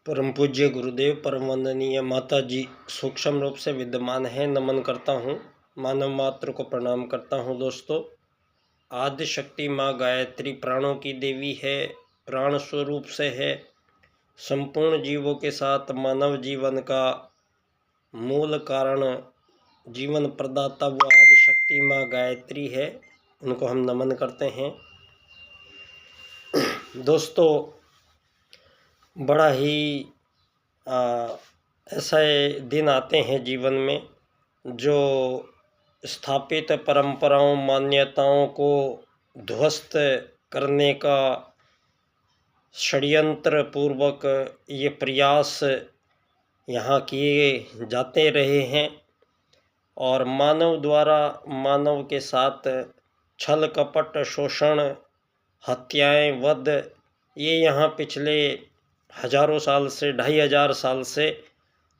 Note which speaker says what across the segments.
Speaker 1: परम पूज्य गुरुदेव, परम वंदनीय माता जी सूक्ष्म रूप से विद्यमान है। नमन करता हूँ, मानव मात्र को प्रणाम करता हूँ। दोस्तों, आदि शक्ति माँ गायत्री प्राणों की देवी है, प्राण स्वरूप से है। संपूर्ण जीवों के साथ मानव जीवन का मूल कारण, जीवन प्रदाता वो आदि शक्ति माँ गायत्री है। उनको हम नमन करते हैं। दोस्तों, बड़ा ही ऐसे दिन आते हैं जीवन में जो स्थापित परंपराओं, मान्यताओं को ध्वस्त करने का षड्यंत्र पूर्वक ये प्रयास यहाँ किए जाते रहे हैं और मानव द्वारा मानव के साथ छल कपट, शोषण, हत्याएं, वध, ये यहाँ पिछले हजारों साल से, 2500 साल से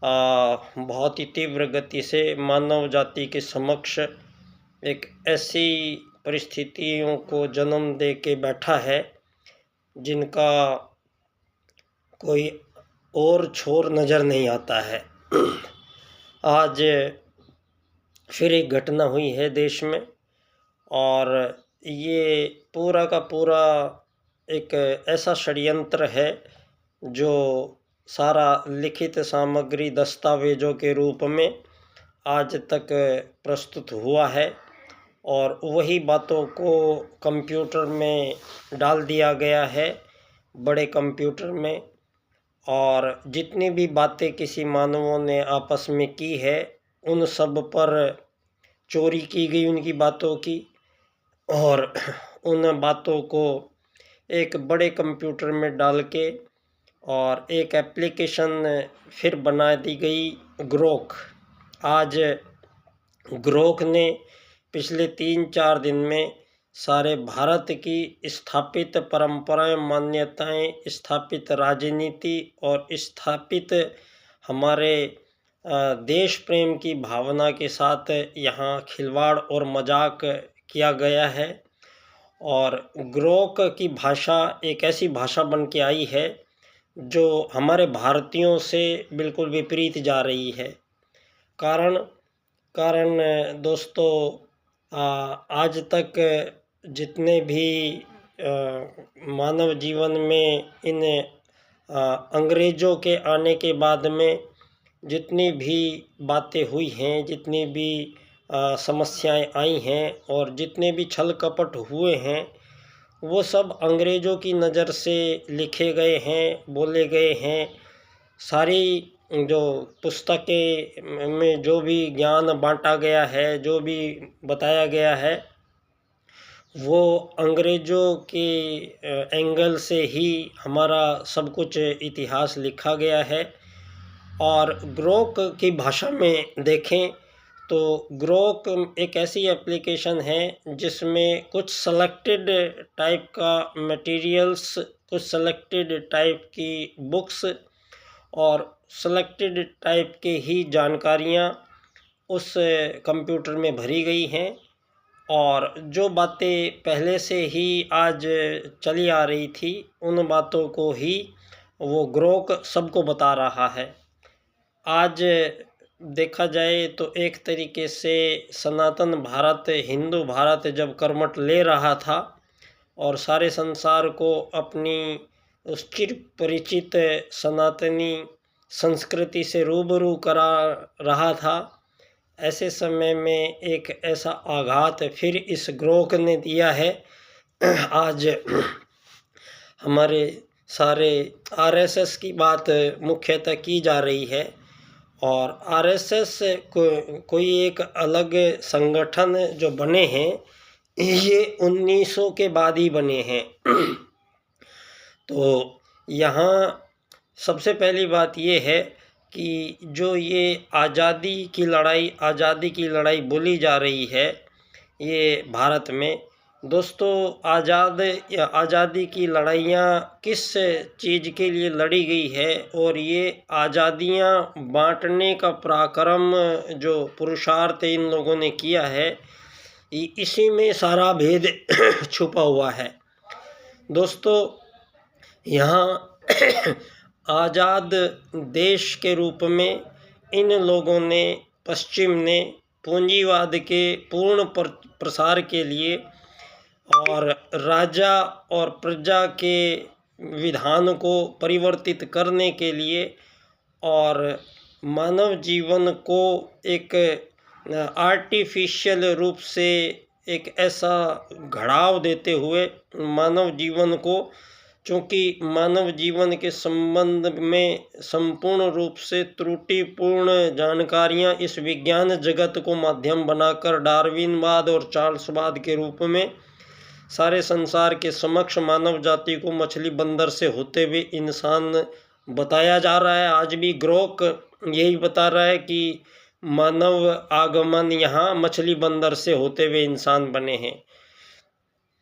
Speaker 1: बहुत ही तीव्र गति से मानव जाति के समक्ष एक ऐसी परिस्थितियों को जन्म दे के बैठा है जिनका कोई और छोर नज़र नहीं आता है। आज फिर एक घटना हुई है देश में और ये पूरा का पूरा एक ऐसा षड्यंत्र है जो सारा लिखित सामग्री दस्तावेज़ों के रूप में आज तक प्रस्तुत हुआ है और वही बातों को कंप्यूटर में डाल दिया गया है, बड़े कंप्यूटर में। और जितनी भी बातें किसी मानवों ने आपस में की है, उन सब पर चोरी की गई उनकी बातों की, और उन बातों को एक बड़े कंप्यूटर में डाल के और एक एप्लीकेशन फिर बना दी गई, ग्रोक। आज ग्रोक ने पिछले 3-4 दिन में सारे भारत की स्थापित परंपराएं, मान्यताएं, स्थापित राजनीति और स्थापित हमारे देश प्रेम की भावना के साथ यहाँ खिलवाड़ और मजाक किया गया है। और ग्रोक की भाषा एक ऐसी भाषा बन के आई है जो हमारे भारतीयों से बिल्कुल विपरीत जा रही है। कारण दोस्तों, आज तक जितने भी मानव जीवन में इन अंग्रेज़ों के आने के बाद में जितनी भी बातें हुई हैं, जितनी भी समस्याएं आई हैं और जितने भी छल कपट हुए हैं, वो सब अंग्रेज़ों की नज़र से लिखे गए हैं, बोले गए हैं। सारी जो पुस्तकें में जो भी ज्ञान बांटा गया है, जो भी बताया गया है, वो अंग्रेज़ों के एंगल से ही हमारा सब कुछ इतिहास लिखा गया है। और ग्रोक की भाषा में देखें तो ग्रोक एक ऐसी एप्लीकेशन है जिसमें कुछ सेलेक्टेड टाइप का मटेरियल्स, कुछ सेलेक्टेड टाइप की बुक्स और सेलेक्टेड टाइप के ही जानकारियाँ उस कंप्यूटर में भरी गई हैं और जो बातें पहले से ही आज चली आ रही थी, उन बातों को ही वो ग्रोक सबको बता रहा है। आज देखा जाए तो एक तरीके से सनातन भारत, हिंदू भारत जब करवट ले रहा था और सारे संसार को अपनी उस चिर परिचित सनातनी संस्कृति से रूबरू करा रहा था, ऐसे समय में एक ऐसा आघात फिर इस ग्रोक ने दिया है। आज हमारे सारे आरएसएस की बात मुख्यतः की जा रही है और आरएसएस कोई एक अलग संगठन जो बने हैं, ये 1900 के बाद ही बने हैं। तो यहाँ सबसे पहली बात ये है कि जो ये आज़ादी की लड़ाई बोली जा रही है ये भारत में, दोस्तों, आज़ादी की लड़ाइयाँ किस चीज़ के लिए लड़ी गई है और ये आज़ादियाँ बांटने का पराक्रम जो पुरुषार्थ इन लोगों ने किया है, इसी में सारा भेद छुपा हुआ है। दोस्तों, यहाँ आज़ाद देश के रूप में इन लोगों ने, पश्चिम ने, पूंजीवाद के पूर्ण प्रसार के लिए और राजा और प्रजा के विधान को परिवर्तित करने के लिए और मानव जीवन को एक आर्टिफिशियल रूप से एक ऐसा घड़ाव देते हुए मानव जीवन को, चूँकि मानव जीवन के संबंध में संपूर्ण रूप से त्रुटिपूर्ण जानकारियां इस विज्ञान जगत को माध्यम बनाकर डार्विनवाद और चार्ल्सवाद के रूप में सारे संसार के समक्ष मानव जाति को मछली बंदर से होते हुए इंसान बताया जा रहा है। आज भी ग्रोक यही बता रहा है कि मानव आगमन यहाँ मछली बंदर से होते हुए इंसान बने हैं।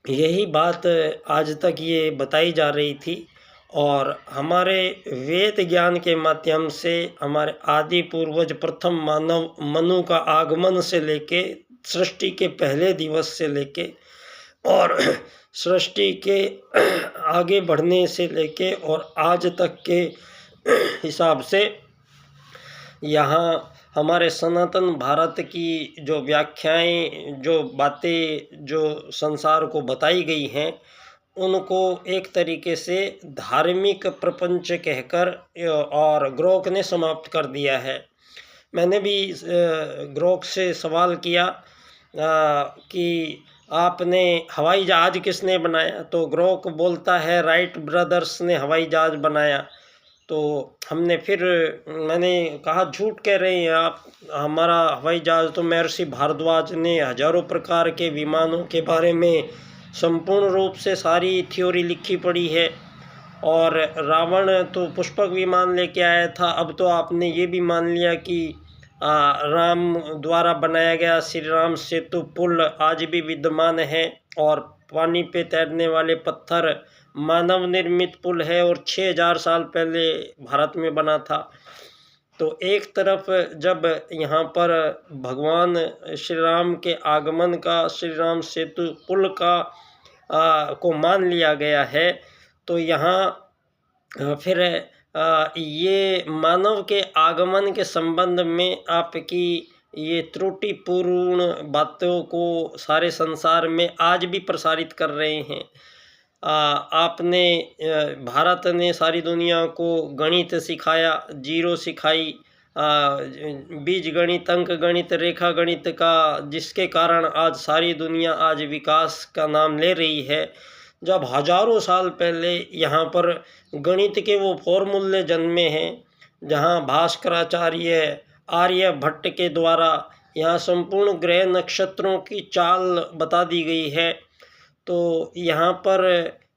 Speaker 1: यही बात आज तक ये बताई जा रही थी और हमारे वेद ज्ञान के माध्यम से हमारे आदि पूर्वज प्रथम मानव मनु का आगमन से लेके सृष्टि के पहले दिवस से लेके और सृष्टि के आगे बढ़ने से लेके और आज तक के हिसाब से यहाँ हमारे सनातन भारत की जो व्याख्याएं, जो बातें जो संसार को बताई गई हैं, उनको एक तरीके से धार्मिक प्रपंच कहकर और ग्रोक ने समाप्त कर दिया है। मैंने भी ग्रोक से सवाल किया कि आपने हवाई जहाज़ किसने बनाया, तो ग्रोक बोलता है राइट ब्रदर्स ने हवाई जहाज़ बनाया। तो मैंने कहा झूठ कह रहे हैं आप, हमारा हवाई जहाज़ तो महर्षि भारद्वाज ने हजारों प्रकार के विमानों के बारे में संपूर्ण रूप से सारी थ्योरी लिखी पड़ी है। और रावण तो पुष्पक विमान लेके आया था, अब तो आपने ये भी मान लिया कि राम द्वारा बनाया गया श्री राम सेतु पुल आज भी विद्यमान है और पानी पे तैरने वाले पत्थर मानव निर्मित पुल है और 6000 साल पहले भारत में बना था। तो एक तरफ जब यहाँ पर भगवान श्री राम के आगमन का श्री राम सेतु पुल का को मान लिया गया है, तो यहाँ फिर ये मानव के आगमन के संबंध में आपकी ये त्रुटिपूर्ण बातों को सारे संसार में आज भी प्रसारित कर रहे हैं। आपने भारत ने सारी दुनिया को गणित सिखाया, जीरो सिखाई, बीज गणित, अंक गणित, रेखा गणित का, जिसके कारण आज सारी दुनिया आज विकास का नाम ले रही है। जब हजारों साल पहले यहाँ पर गणित के वो फॉर्मूले जन्मे हैं, जहाँ भास्कराचार्य आर्यभट्ट के द्वारा यहाँ संपूर्ण ग्रह नक्षत्रों की चाल बता दी गई है। तो यहाँ पर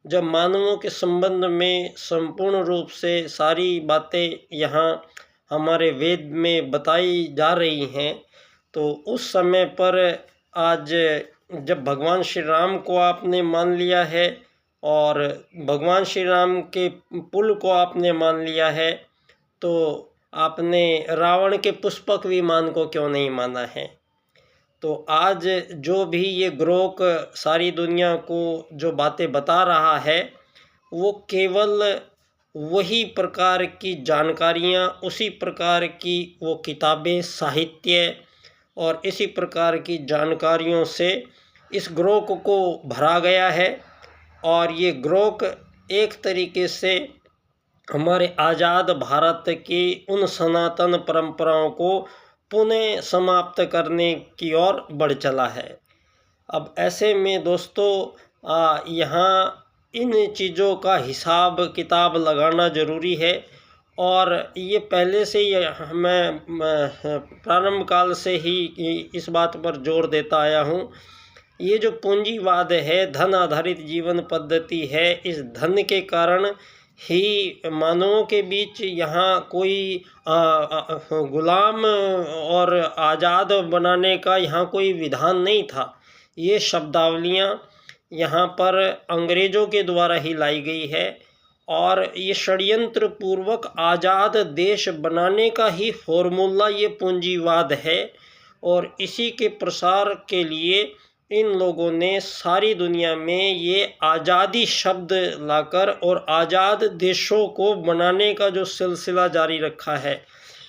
Speaker 1: जब मानवों के संबंध में संपूर्ण रूप से सारी बातें यहाँ हमारे वेद में बताई जा रही हैं, तो उस समय पर आज जब भगवान श्री राम को आपने मान लिया है और भगवान श्री राम के पुल को आपने मान लिया है, तो आपने रावण के पुष्पक विमान को क्यों नहीं माना है। तो आज जो भी ये ग्रोक सारी दुनिया को जो बातें बता रहा है, वो केवल वही प्रकार की जानकारियाँ, उसी प्रकार की वो किताबें, साहित्य और इसी प्रकार की जानकारियों से इस ग्रोक को भरा गया है। और ये ग्रोक एक तरीके से हमारे आज़ाद भारत की उन सनातन परंपराओं को पुनः समाप्त करने की ओर बढ़ चला है। अब ऐसे में दोस्तों यहाँ इन चीज़ों का हिसाब किताब लगाना ज़रूरी है। और ये पहले से ही मैं प्रारंभ काल से ही इस बात पर जोर देता आया हूँ, ये जो पूंजीवाद है, धन आधारित जीवन पद्धति है, इस धन के कारण ही मानवों के बीच यहाँ कोई गुलाम और आज़ाद बनाने का यहाँ कोई विधान नहीं था। ये शब्दावलियाँ यहाँ पर अंग्रेज़ों के द्वारा ही लाई गई है और ये षड्यंत्र पूर्वक आज़ाद देश बनाने का ही फॉर्मूला ये पूंजीवाद है। और इसी के प्रसार के लिए इन लोगों ने सारी दुनिया में ये आज़ादी शब्द लाकर और आज़ाद देशों को बनाने का जो सिलसिला जारी रखा है,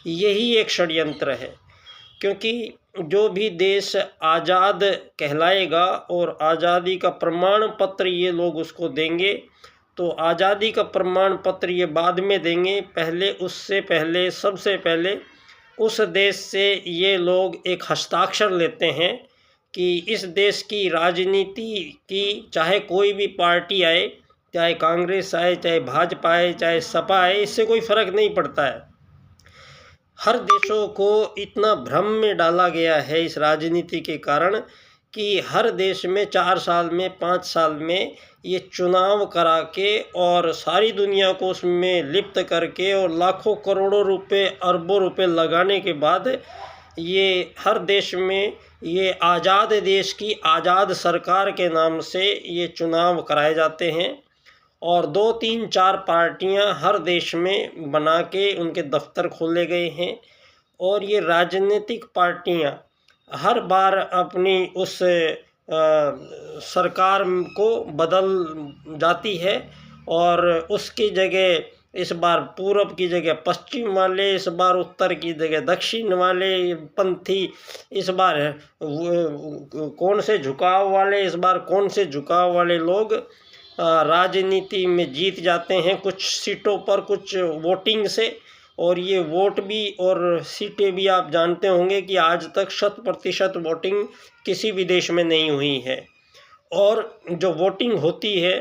Speaker 1: यही एक षड्यंत्र है। क्योंकि जो भी देश आज़ाद कहलाएगा और आज़ादी का प्रमाण पत्र ये लोग उसको देंगे, तो आज़ादी का प्रमाण पत्र ये बाद में देंगे, पहले उससे पहले सबसे पहले उस देश से ये लोग एक हस्ताक्षर लेते हैं कि इस देश की राजनीति की, चाहे कोई भी पार्टी आए, चाहे कांग्रेस आए, चाहे भाजपा आए, चाहे सपा आए, इससे कोई फ़र्क नहीं पड़ता है। हर देशों को इतना भ्रम में डाला गया है इस राजनीति के कारण कि हर देश में 4 साल में 5 साल में ये चुनाव करा के और सारी दुनिया को उसमें लिप्त करके और लाखों करोड़ों रुपए अरबों रुपए लगाने के बाद ये हर देश में ये आज़ाद देश की आज़ाद सरकार के नाम से ये चुनाव कराए जाते हैं और 2, 3, 4 पार्टियां हर देश में बना के उनके दफ्तर खोले गए हैं और ये राजनीतिक पार्टियां हर बार अपनी उस सरकार को बदल जाती है और उसकी जगह इस बार पूरब की जगह पश्चिम वाले, इस बार उत्तर की जगह दक्षिण वाले पंथी, इस बार कौन से झुकाव वाले, इस बार कौन से झुकाव वाले लोग राजनीति में जीत जाते हैं कुछ सीटों पर, कुछ वोटिंग से। और ये वोट भी और सीटें भी आप जानते होंगे कि आज तक 100% वोटिंग किसी भी देश में नहीं हुई है। और जो वोटिंग होती है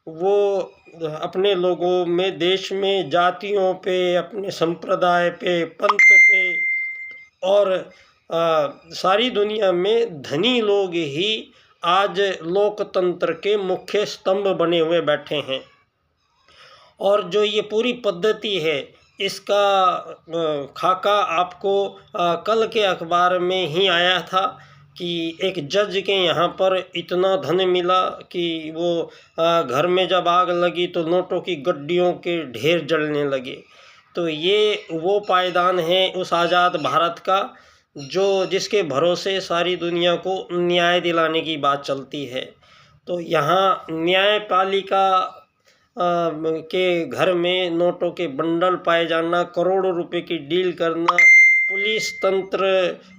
Speaker 1: वो अपने लोगों में, देश में जातियों पे, अपने संप्रदाय पे, पंथ पे और सारी दुनिया में धनी लोग ही आज लोकतंत्र के मुख्य स्तंभ बने हुए बैठे हैं। और जो ये पूरी पद्धति है इसका खाका आपको कल के अखबार में ही आया था कि एक जज के यहाँ पर इतना धन मिला कि वो घर में जब आग लगी तो नोटों की गड्डियों के ढेर जलने लगे। तो ये वो पायदान है उस आज़ाद भारत का जो जिसके भरोसे सारी दुनिया को न्याय दिलाने की बात चलती है। तो यहाँ न्यायपालिका के घर में नोटों के बंडल पाए जाना, करोड़ों रुपए की डील करना, पुलिस तंत्र,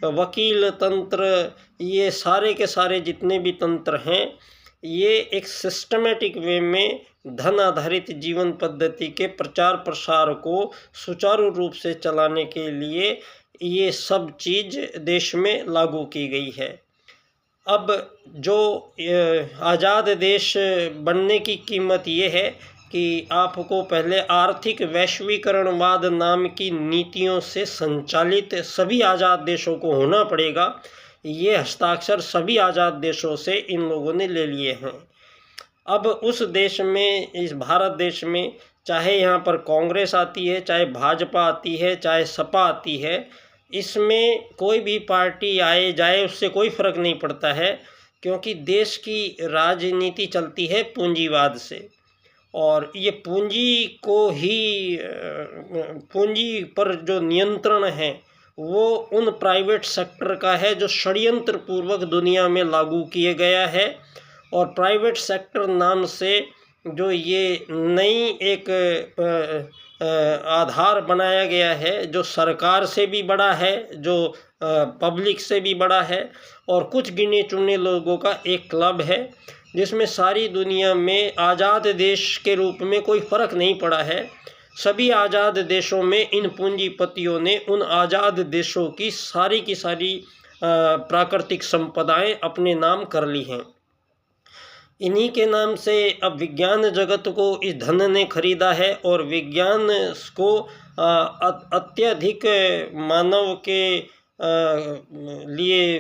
Speaker 1: वकील तंत्र, ये सारे के सारे जितने भी तंत्र हैं, ये एक सिस्टमेटिक वे में धन आधारित जीवन पद्धति के प्रचार प्रसार को सुचारू रूप से चलाने के लिए ये सब चीज़ देश में लागू की गई है। अब जो आज़ाद देश बनने की कीमत ये है कि आपको पहले आर्थिक वैश्वीकरणवाद नाम की नीतियों से संचालित सभी आज़ाद देशों को होना पड़ेगा। ये हस्ताक्षर सभी आज़ाद देशों से इन लोगों ने ले लिए हैं। अब उस देश में, इस भारत देश में, चाहे यहाँ पर कांग्रेस आती है, चाहे भाजपा आती है, चाहे सपा आती है, इसमें कोई भी पार्टी आए जाए उससे कोई फ़र्क नहीं पड़ता है, क्योंकि देश की राजनीति चलती है पूंजीवाद से। और ये पूंजी को ही पूंजी पर जो नियंत्रण है वो उन प्राइवेट सेक्टर का है जो षड्यंत्र पूर्वक दुनिया में लागू किए गया है। और प्राइवेट सेक्टर नाम से जो ये नई एक आधार बनाया गया है, जो सरकार से भी बड़ा है, जो पब्लिक से भी बड़ा है, और कुछ गिने चुने लोगों का एक क्लब है जिसमें सारी दुनिया में आज़ाद देश के रूप में कोई फ़र्क नहीं पड़ा है। सभी आज़ाद देशों में इन पूंजीपतियों ने उन आज़ाद देशों की सारी प्राकृतिक संपदाएं अपने नाम कर ली हैं। इन्हीं के नाम से अब विज्ञान जगत को इस धन ने खरीदा है और विज्ञान को अत्यधिक मानव के लिए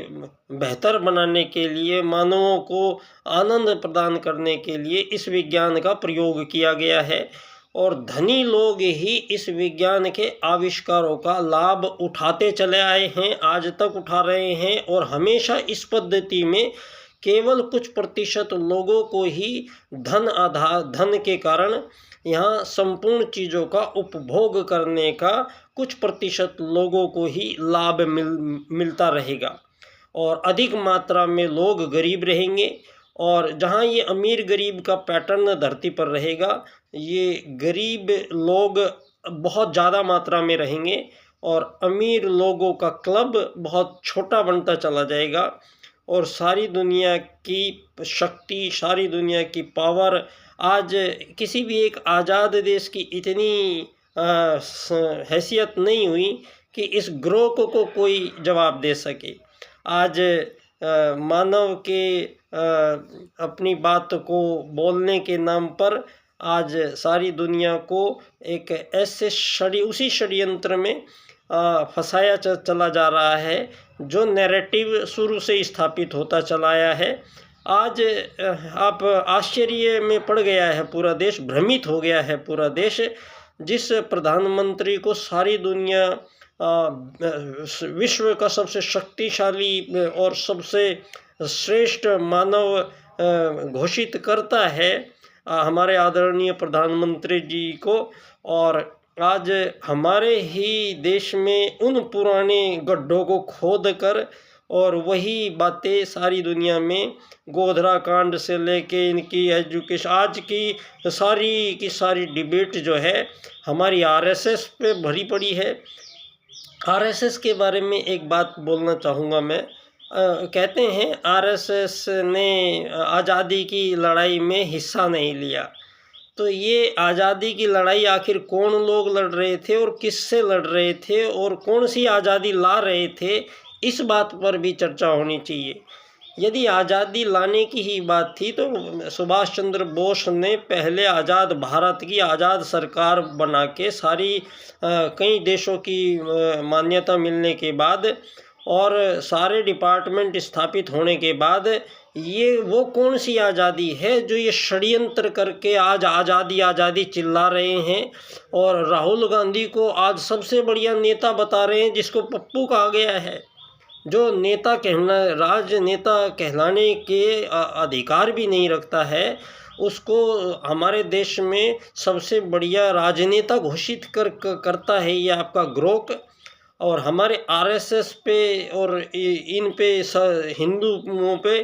Speaker 1: बेहतर बनाने के लिए, मानवों को आनंद प्रदान करने के लिए इस विज्ञान का प्रयोग किया गया है। और धनी लोग ही इस विज्ञान के आविष्कारों का लाभ उठाते चले आए हैं, आज तक उठा रहे हैं। और हमेशा इस पद्धति में केवल कुछ प्रतिशत लोगों को ही धन के कारण यहाँ संपूर्ण चीज़ों का उपभोग करने का कुछ प्रतिशत लोगों को ही लाभ मिलता रहेगा। और अधिक मात्रा में लोग गरीब रहेंगे। और जहाँ ये अमीर गरीब का पैटर्न धरती पर रहेगा, ये गरीब लोग बहुत ज़्यादा मात्रा में रहेंगे और अमीर लोगों का क्लब बहुत छोटा बनता चला जाएगा। और सारी दुनिया की शक्ति, सारी दुनिया की पावर आज किसी भी एक आज़ाद देश की इतनी हैसियत नहीं हुई कि इस ग्रोह को कोई जवाब दे सके। आज मानव के अपनी बात को बोलने के नाम पर आज सारी दुनिया को एक ऐसे उसी षड्यंत्र में फंसाया चला जा रहा है जो नैरेटिव शुरू से स्थापित होता चला आया है। आज आप आश्चर्य में पड़ गया है पूरा देश, भ्रमित हो गया है पूरा देश, जिस प्रधानमंत्री को सारी दुनिया विश्व का सबसे शक्तिशाली और सबसे श्रेष्ठ मानव घोषित करता है, हमारे आदरणीय प्रधानमंत्री जी को। और आज हमारे ही देश में उन पुराने गड्ढों को खोद कर और वही बातें सारी दुनिया में, गोधरा कांड से लेके इनकी एजुकेशन, आज की सारी डिबेट जो है हमारी आरएसएस पे भरी पड़ी है। आरएसएस के बारे में एक बात बोलना चाहूँगा मैं। कहते हैं आरएसएस ने आज़ादी की लड़ाई में हिस्सा नहीं लिया। तो ये आज़ादी की लड़ाई आखिर कौन लोग लड़ रहे थे और किससे लड़ रहे थे और कौन सी आज़ादी ला रहे थे, इस बात पर भी चर्चा होनी चाहिए। यदि आज़ादी लाने की ही बात थी तो सुभाष चंद्र बोस ने पहले आज़ाद भारत की आज़ाद सरकार बना के कई देशों की मान्यता मिलने के बाद और सारे डिपार्टमेंट स्थापित होने के बाद, ये वो कौन सी आज़ादी है जो ये षड्यंत्र करके आज आज़ादी आज़ादी चिल्ला रहे हैं और राहुल गांधी को आज सबसे बढ़िया नेता बता रहे हैं, जिसको पप्पू कहा गया है, जो नेता राजनेता कहलाने के अधिकार भी नहीं रखता है, उसको हमारे देश में सबसे बढ़िया राजनेता घोषित करता है ये आपका ग्रोक। और हमारे आरएसएस पे और इन पे हिंदुओं पे,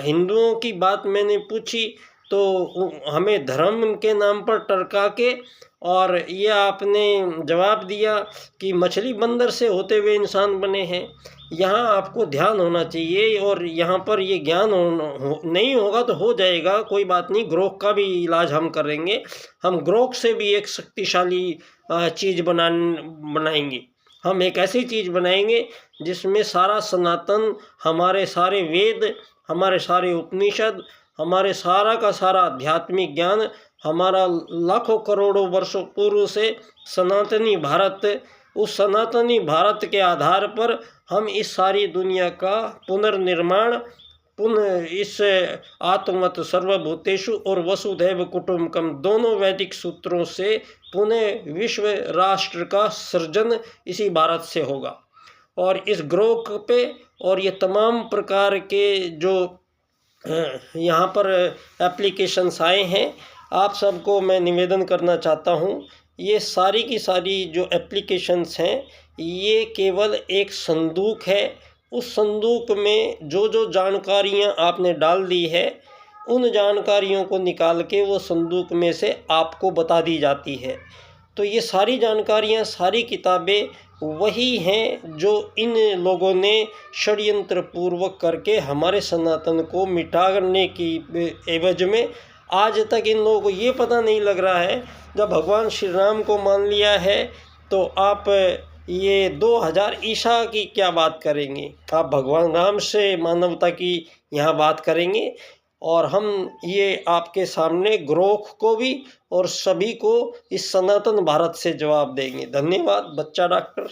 Speaker 1: हिंदुओं की बात मैंने पूछी तो हमें धर्म के नाम पर टरका के और ये आपने जवाब दिया कि मछली बंदर से होते हुए इंसान बने हैं। यहाँ आपको ध्यान होना चाहिए और यहाँ पर ये ज्ञान नहीं होगा तो हो जाएगा, कोई बात नहीं, ग्रोक का भी इलाज हम करेंगे। हम ग्रोक से भी एक शक्तिशाली चीज़ बनाएंगे। हम एक ऐसी चीज़ बनाएंगे जिसमें सारा सनातन, हमारे सारे वेद, हमारे सारे उपनिषद, हमारे सारा का सारा आध्यात्मिक ज्ञान, हमारा लाखों करोड़ों वर्षों पूर्व से सनातनी भारत, उस सनातनी भारत के आधार पर हम इस सारी दुनिया का पुनर्निर्माण, इस आत्मवत् सर्वभूतेषु और वसुधैव कुटुम्बकम दोनों वैदिक सूत्रों से पुनः विश्व राष्ट्र का सृजन इसी भारत से होगा। और इस ग्रोक पे और ये तमाम प्रकार के जो यहाँ पर एप्लीकेशंस आए हैं, आप सबको मैं निवेदन करना चाहता हूँ, ये सारी की सारी जो एप्लीकेशंस हैं ये केवल एक संदूक है। उस संदूक में जो जो जानकारियाँ आपने डाल दी है, उन जानकारियों को निकाल के वो संदूक में से आपको बता दी जाती है। तो ये सारी जानकारियाँ, सारी किताबें वही हैं जो इन लोगों ने षड्यंत्र पूर्वक करके हमारे सनातन को मिटाने की एवज में, आज तक इन लोगों को ये पता नहीं लग रहा है। जब भगवान श्री राम को मान लिया है तो आप ये 2000 ईसा की क्या बात करेंगे? आप भगवान राम से मानवता की यहाँ बात करेंगे और हम ये आपके सामने ग्रोक को भी और सभी को इस सनातन भारत से जवाब देंगे। धन्यवाद बच्चा डॉक्टर।